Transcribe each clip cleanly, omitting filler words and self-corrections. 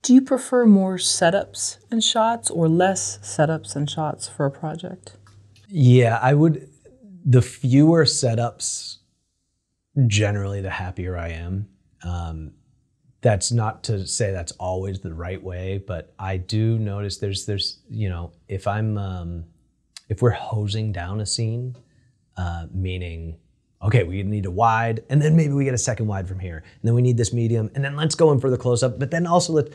Do you prefer more setups and shots or less setups and shots for a project? Yeah, I would. The fewer setups, generally, the happier I am. That's not to say that's always the right way, but I do notice there's you know, if we're hosing down a scene, meaning, okay, we need a wide, and then maybe we get a second wide from here, and then we need this medium, and then let's go in for the close up, but then also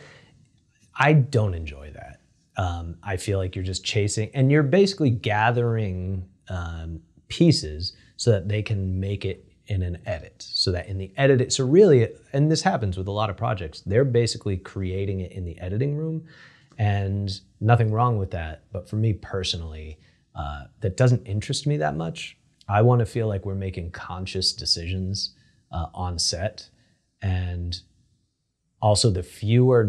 I don't enjoy that. I feel like you're just chasing, and you're basically gathering pieces so that they can make it in an edit, so that in the edit, so really, and this happens with a lot of projects, they're basically creating it in the editing room, and nothing wrong with that. But for me personally, that doesn't interest me that much. I want to feel like we're making conscious decisions on set, and also the fewer,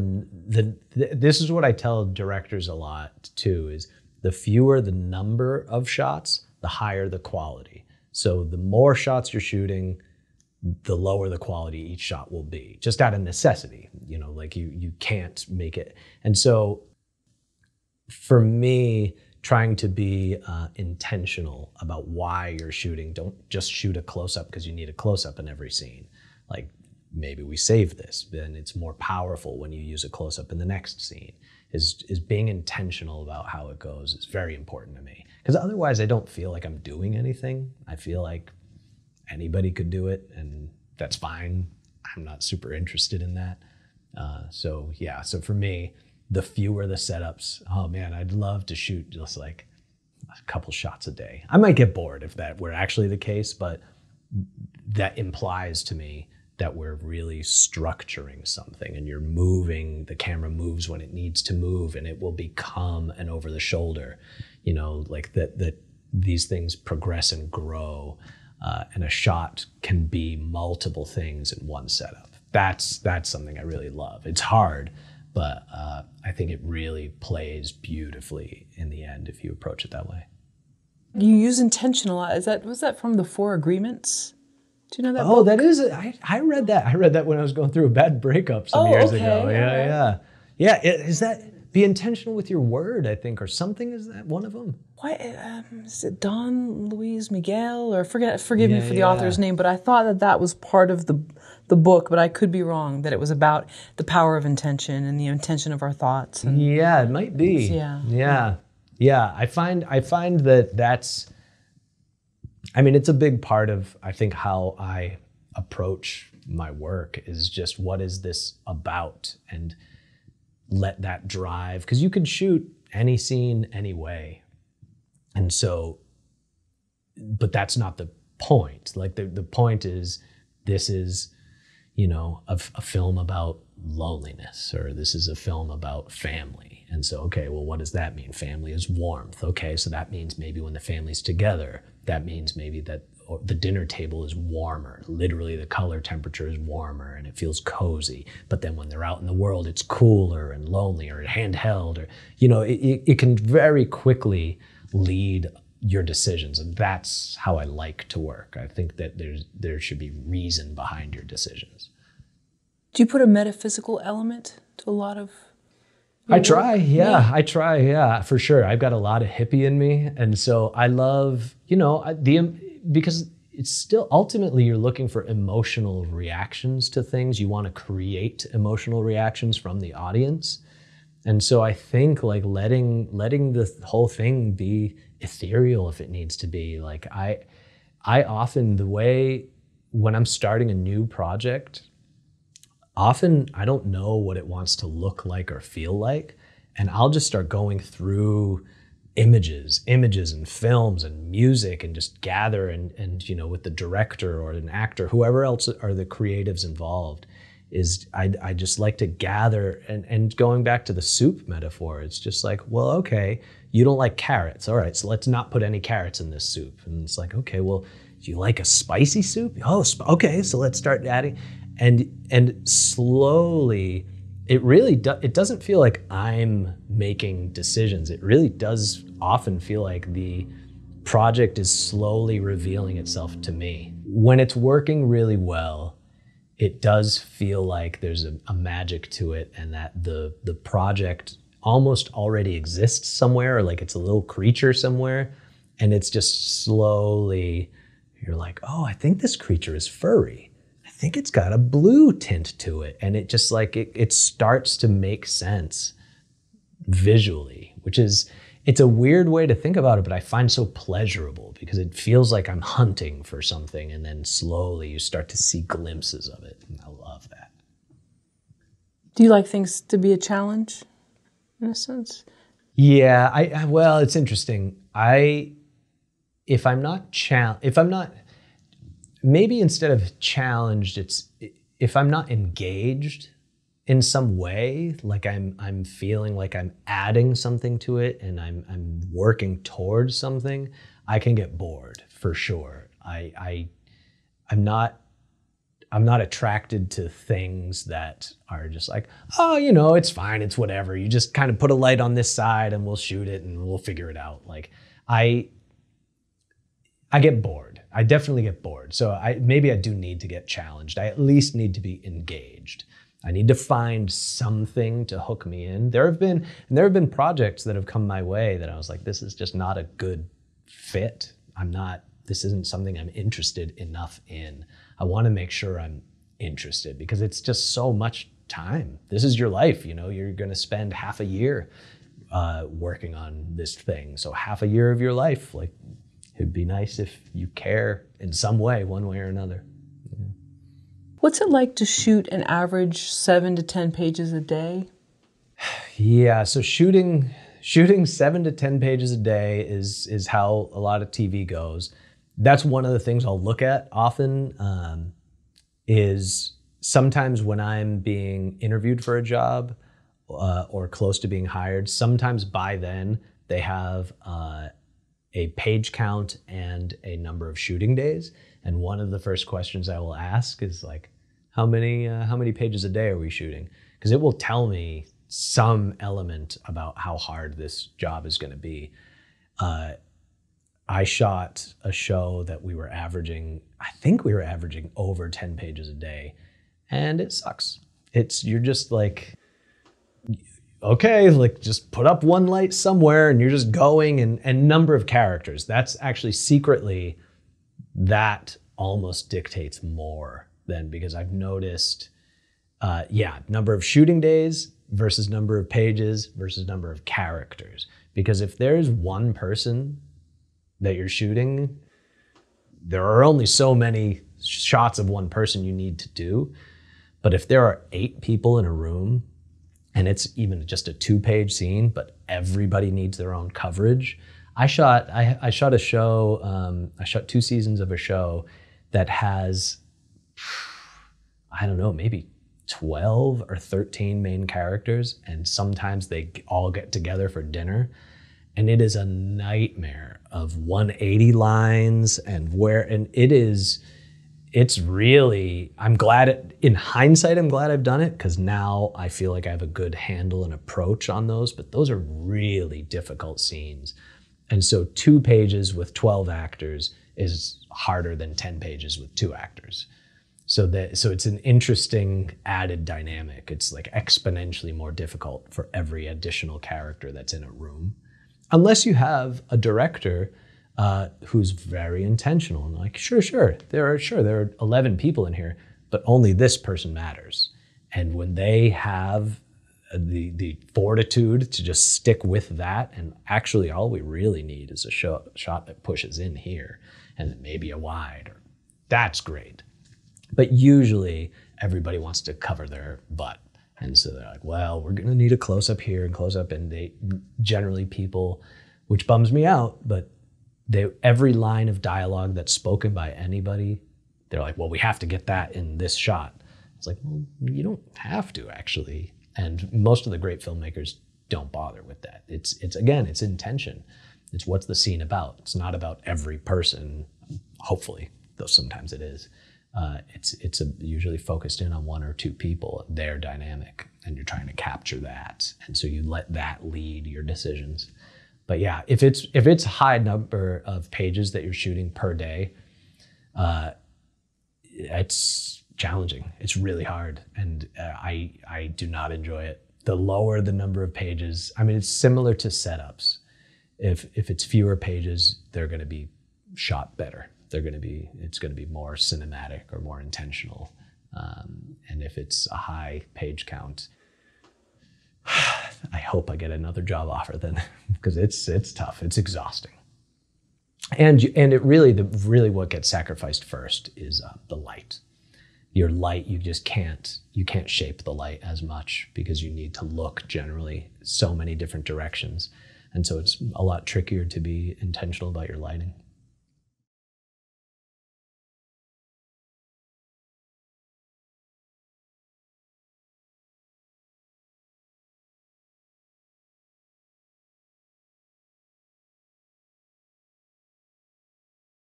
this is what I tell directors a lot too, is the fewer the number of shots, the higher the quality. So the more shots you're shooting, the lower the quality each shot will be, just out of necessity. You know, like you can't make it. And so for me, trying to be intentional about why you're shooting, don't just shoot a close-up because you need a close-up in every scene. Like, maybe we save this, then it's more powerful when you use a close-up in the next scene. Is being intentional about how it goes is very important to me. Because otherwise I don't feel like I'm doing anything. I feel like anybody could do it, and that's fine. I'm not super interested in that. So yeah, so for me, the fewer the setups, oh man, I'd love to shoot just like a couple shots a day. I might get bored if that were actually the case, but that implies to me that we're really structuring something, and you're moving, the camera moves when it needs to move, and it will become an over the shoulder, you know, like that these things progress and grow, and a shot can be multiple things in one setup. That's something I really love. It's hard, but I think it really plays beautifully in the end if you approach it that way. You use intention a lot. Was that from the Four Agreements? Do you know that book? Oh, that is, I read that. I read that when I was going through a bad breakup some years ago. Yeah. Is that, be intentional with your word, I think, or something? Is that one of them? Why, is it Don Luis Miguel? Or forgive me for the author's name, but I thought that was part of the book, but I could be wrong, that it was about the power of intention and the intention of our thoughts. And yeah, it might be. Yeah. I find that that's, I mean, it's a big part of, I think, how I approach my work is just, what is this about? And let that drive, because you could shoot any scene any way. And so, but that's not the point. Like the point is, this is, you know, a film about loneliness, or this is a film about family. And so, okay, well, what does that mean? Family is warmth. Okay, so that means maybe when the family's together, that means maybe that the dinner table is warmer. Literally, the color temperature is warmer and it feels cozy. But then when they're out in the world, it's cooler and lonely, or handheld, or, you know, it can very quickly lead your decisions. And that's how I like to work. I think that there should be reason behind your decisions. Do you put a metaphysical element to a lot of I try, yeah, for sure. I've got a lot of hippie in me. And so I love, you know, because it's still, ultimately you're looking for emotional reactions to things. You want to create emotional reactions from the audience. And so I think like letting the whole thing be ethereal if it needs to be. Like I often, the way when I'm starting a new project, often I don't know what it wants to look like or feel like. And I'll just start going through images and films and music, and just gather and you know, with the director or an actor, whoever else are the creatives involved, is I just like to gather, and going back to the soup metaphor, it's just like, well, okay, you don't like carrots. All right, so let's not put any carrots in this soup. And it's like, okay, well, do you like a spicy soup? Oh, okay, so let's start adding. And slowly, it doesn't feel like I'm making decisions. It really does often feel like the project is slowly revealing itself to me. When it's working really well, it does feel like there's a magic to it, and that the project almost already exists somewhere, or like it's a little creature somewhere, and it's just slowly, you're like, oh, I think this creature is furry. I think it's got a blue tint to it. And it just like, it starts to make sense visually, which is, it's a weird way to think about it, but I find so pleasurable because it feels like I'm hunting for something, and then slowly you start to see glimpses of it. And I love that. Do you like things to be a challenge in a sense? Yeah, well, it's interesting. If I'm not, maybe instead of challenged, if I'm not engaged in some way, like I'm feeling like I'm adding something to it and I'm working towards something, I can get bored for sure. I'm not attracted to things that are just like, oh, it's fine, it's whatever. You just kind of put a light on this side and we'll shoot it and we'll figure it out. Like I get bored. I definitely get bored. So maybe I do need to get challenged. I at least need to be engaged. I need to find something to hook me in. There have been projects that have come my way that I was like, this is just not a good fit. This isn't something I'm interested enough in. I want to make sure I'm interested because it's just so much time. This is your life, you're going to spend half a year working on this thing. So half a year of your life, like, it'd be nice if you care in some way, one way or another. Yeah. What's it like to shoot an average 7 to 10 pages a day? Yeah, so shooting 7 to 10 pages a day is how a lot of TV goes. That's one of the things I'll look at often, is sometimes when I'm being interviewed for a job or close to being hired, sometimes by then they have a page count and a number of shooting days. And one of the first questions I will ask is like, how many pages a day are we shooting? Because it will tell me some element about how hard this job is going to be. I shot a show that I think we were averaging over 10 pages a day, and it sucks. You're just like, okay, like just put up one light somewhere and you're just going, and number of characters. That's actually secretly, that almost dictates more than, because I've noticed, number of shooting days versus number of pages versus number of characters. Because if there's one person that you're shooting, there are only so many shots of one person you need to do. But if there are 8 people in a room, and it's even just a 2-page scene, but everybody needs their own coverage. I shot a show, I shot 2 seasons of a show that has, I don't know, maybe 12 or 13 main characters, and sometimes they all get together for dinner. And it is a nightmare of 180 lines, and it's really, in hindsight, I'm glad I've done it, because now I feel like I have a good handle and approach on those, but those are really difficult scenes. And so 2 pages with 12 actors is harder than 10 pages with 2 actors. So it's an interesting added dynamic. It's like exponentially more difficult for every additional character that's in a room. Unless you have a director who's very intentional and like, sure, there are 11 people in here, but only this person matters. And when they have the fortitude to just stick with that, and actually all we really need is a shot that pushes in here and maybe a wide, that's great. But usually everybody wants to cover their butt. And so they're like, well, we're gonna need a close up here and close up. And they generally people, which bums me out, but every line of dialogue that's spoken by anybody, they're like, well, we have to get that in this shot. It's like, well, you don't have to actually. And most of the great filmmakers don't bother with that. It's intention. It's what's the scene about. It's not about every person, hopefully, though sometimes it is. It's usually focused in on 1 or 2 people, their dynamic, and you're trying to capture that. And so you let that lead your decisions. But yeah, if it's high number of pages that you're shooting per day, it's challenging. It's really hard, and I do not enjoy it. The lower the number of pages, I mean, it's similar to setups. If it's fewer pages, they're going to be shot better. It's going to be more cinematic or more intentional. And if it's a high page count, I hope I get another job offer then, because it's tough. It's exhausting. And it really what gets sacrificed first is the light. Your light, you can't shape the light as much because you need to look generally so many different directions. And so it's a lot trickier to be intentional about your lighting.